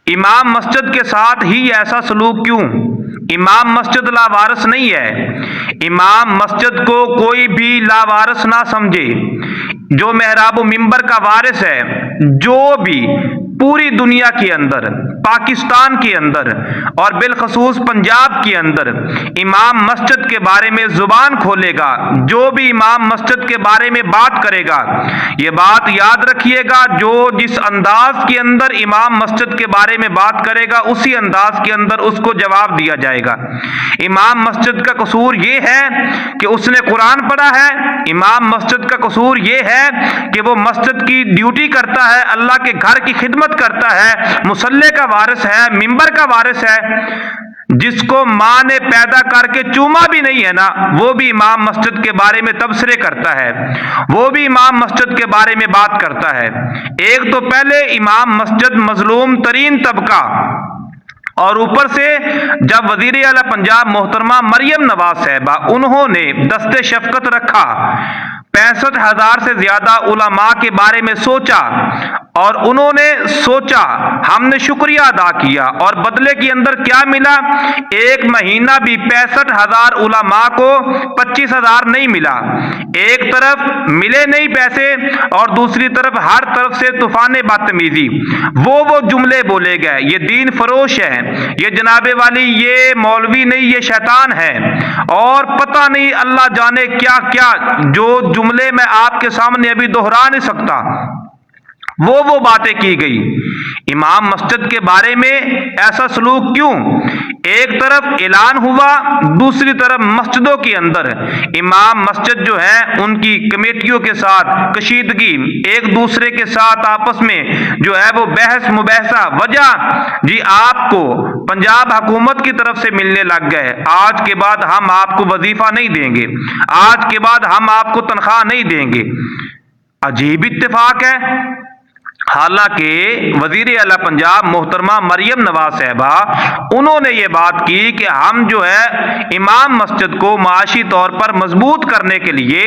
امام مسجد کے ساتھ ہی ایسا سلوک کیوں؟ امام مسجد لاوارث نہیں ہے۔ امام مسجد کو کوئی بھی لاوارث نہ سمجھے۔ جو محراب و منبر کا وارث ہے، جو بھی پوری دنیا کے اندر، پاکستان کے اندر اور بالخصوص پنجاب کے اندر امام مسجد کے بارے میں زبان کھولے گا، جو بھی امام مسجد کے بارے میں بات کرے گا، یہ بات یاد رکھیے گا، جو جس انداز کے اندر امام مسجد کے بارے میں بات کرے گا، اسی انداز کے اندر اس کو جواب دیا جائے گا۔ امام مسجد کا قصور یہ ہے کہ اس نے قرآن پڑھا ہے، امام مسجد کا قصور یہ ہے کہ وہ مسجد کی ڈیوٹی کرتا ہے، اللہ کے گھر کی خدمت کرتا ہے، مصلی کا وارث ہے، منبر کا وارث ہے۔ جس کو ماں نے پیدا کر کے چوما بھی نہیں ہے نا، وہ بھی امام مسجد کے بارے میں تبصرے کرتا ہے، وہ بھی امام مسجد کے بارے میں بات کرتا ہے۔ ایک تو پہلے امام مسجد مظلوم ترین طبقہ، اور اوپر سے جب وزیر اعلیٰ پنجاب محترمہ مریم نواز صاحبہ انہوں نے دست شفقت رکھا، 65,000 سے زیادہ علماء کے بارے میں سوچا، اور انہوں نے سوچا، ہم نے شکریہ ادا کیا، اور بدلے کے اندر کیا ملا؟ ایک مہینہ بھی 65,000 علماء کو 25,000 نہیں ملا۔ ایک طرف ملے نہیں پیسے، اور دوسری طرف ہر طرف سے طوفان بدتمیزی، وہ جملے بولے گئے، یہ دین فروش ہے، یہ جناب والی یہ مولوی نہیں، یہ شیطان ہے، اور پتہ نہیں اللہ جانے کیا کیا، جو جملے میں آپ کے سامنے ابھی دہرا نہیں سکتا، وہ باتیں کی گئی۔ امام مسجد کے بارے میں ایسا سلوک کیوں؟ ایک طرف اعلان ہوا، دوسری طرف مسجدوں کے اندر امام مسجد جو ہے ان کی کمیٹیوں کے ساتھ کشیدگی، ایک دوسرے کے ساتھ آپس میں جو ہے وہ بحث مباحثہ، وجہ جی آپ کو پنجاب حکومت کی طرف سے ملنے لگ گئے، آج کے بعد ہم آپ کو وظیفہ نہیں دیں گے، آج کے بعد ہم آپ کو تنخواہ نہیں دیں گے۔ عجیب اتفاق ہے۔ حالانکہ وزیر اعلیٰ پنجاب محترمہ مریم نواز صاحبہ انہوں نے یہ بات کی کہ ہم جو ہے امام مسجد کو معاشی طور پر مضبوط کرنے کے لیے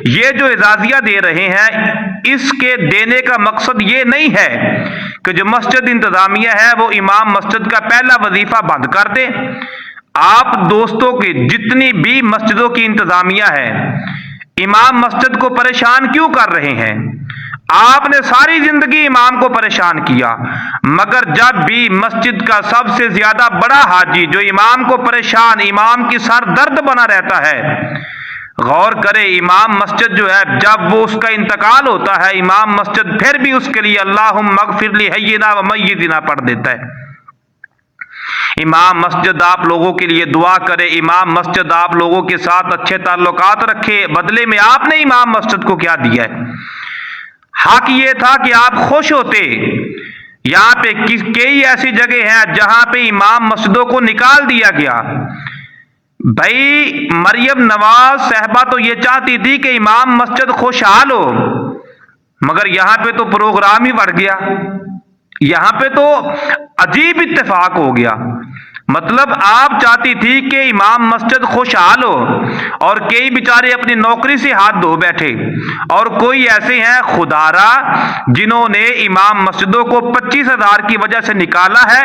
یہ جو اعزازیہ دے رہے ہیں، اس کے دینے کا مقصد یہ نہیں ہے کہ جو مسجد انتظامیہ ہے وہ امام مسجد کا پہلا وظیفہ بند کر دے۔ آپ دوستوں کی جتنی بھی مسجدوں کی انتظامیہ ہے، امام مسجد کو پریشان کیوں کر رہے ہیں؟ آپ نے ساری زندگی امام کو پریشان کیا، مگر جب بھی مسجد کا سب سے زیادہ بڑا حاجی جو امام کو پریشان، امام کی سر درد بنا رہتا ہے، غور کرے امام مسجد جو ہے جب وہ اس کا انتقال ہوتا ہے، امام مسجد پھر بھی اس کے لیے اللہم اغفر لحینا و میتنا پڑھ دیتا ہے۔ امام مسجد آپ لوگوں کے لیے دعا کرے، امام مسجد آپ لوگوں کے ساتھ اچھے تعلقات رکھے، بدلے میں آپ نے امام مسجد کو کیا دیا ہے؟ حق یہ تھا کہ آپ خوش ہوتے۔ یہاں پہ کئی ایسی جگہ ہیں جہاں پہ امام مسجدوں کو نکال دیا گیا۔ بھائی مریم نواز صاحبہ تو یہ چاہتی تھی کہ امام مسجد خوشحال ہو، مگر یہاں پہ تو پروگرام ہی بڑھ گیا، یہاں پہ تو عجیب اتفاق ہو گیا۔ مطلب آپ چاہتی تھی کہ امام مسجد خوشحال ہو، اور کئی بیچارے اپنی نوکری سے ہاتھ دھو بیٹھے، اور کوئی ایسے ہیں خدارا جنہوں نے امام مسجدوں کو 25,000 کی وجہ سے نکالا ہے،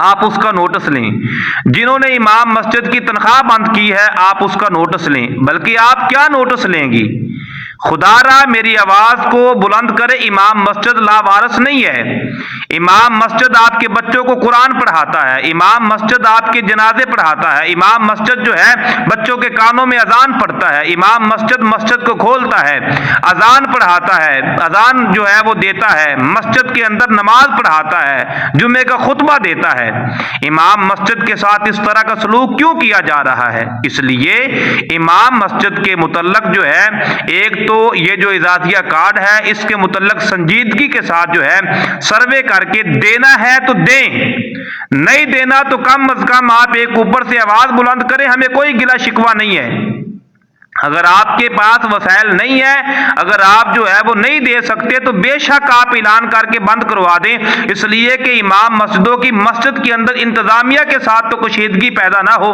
آپ اس کا نوٹس لیں۔ جنہوں نے امام مسجد کی تنخواہ بند کی ہے، آپ اس کا نوٹس لیں۔ بلکہ آپ کیا نوٹس لیں گی؟ خدا را میری آواز کو بلند کرے، امام مسجد لاوارث نہیں ہے۔ امام مسجد آپ کے بچوں کو قرآن پڑھاتا ہے، امام مسجد آپ کے جنازے پڑھاتا ہے، امام مسجد جو ہے بچوں کے کانوں میں اذان پڑھتا ہے، امام مسجد کو کھولتا ہے، اذان پڑھاتا ہے، اذان جو ہے وہ دیتا ہے، مسجد کے اندر نماز پڑھاتا ہے، جمعے کا خطبہ دیتا ہے۔ امام مسجد کے ساتھ اس طرح کا سلوک کیوں کیا جا رہا ہے؟ اس لیے امام مسجد کے متعلق جو ہے ایک تو یہ جو اعزازیہ کارڈ ہے، اس کے متعلق سنجیدگی کے ساتھ جو ہے سروے کر کے دینا ہے تو دیں، نہیں دینا تو کم از کم آپ ایک اوپر سے آواز بلند کریں، ہمیں کوئی گلہ شکوہ نہیں ہے۔ اگر آپ کے پاس وسائل نہیں ہے، اگر آپ جو ہے وہ نہیں دے سکتے، تو بے شک آپ اعلان کر کے بند کروا دیں، اس لیے کہ امام مسجدوں کی مسجد کے اندر انتظامیہ کے ساتھ تو کشیدگی پیدا نہ ہو۔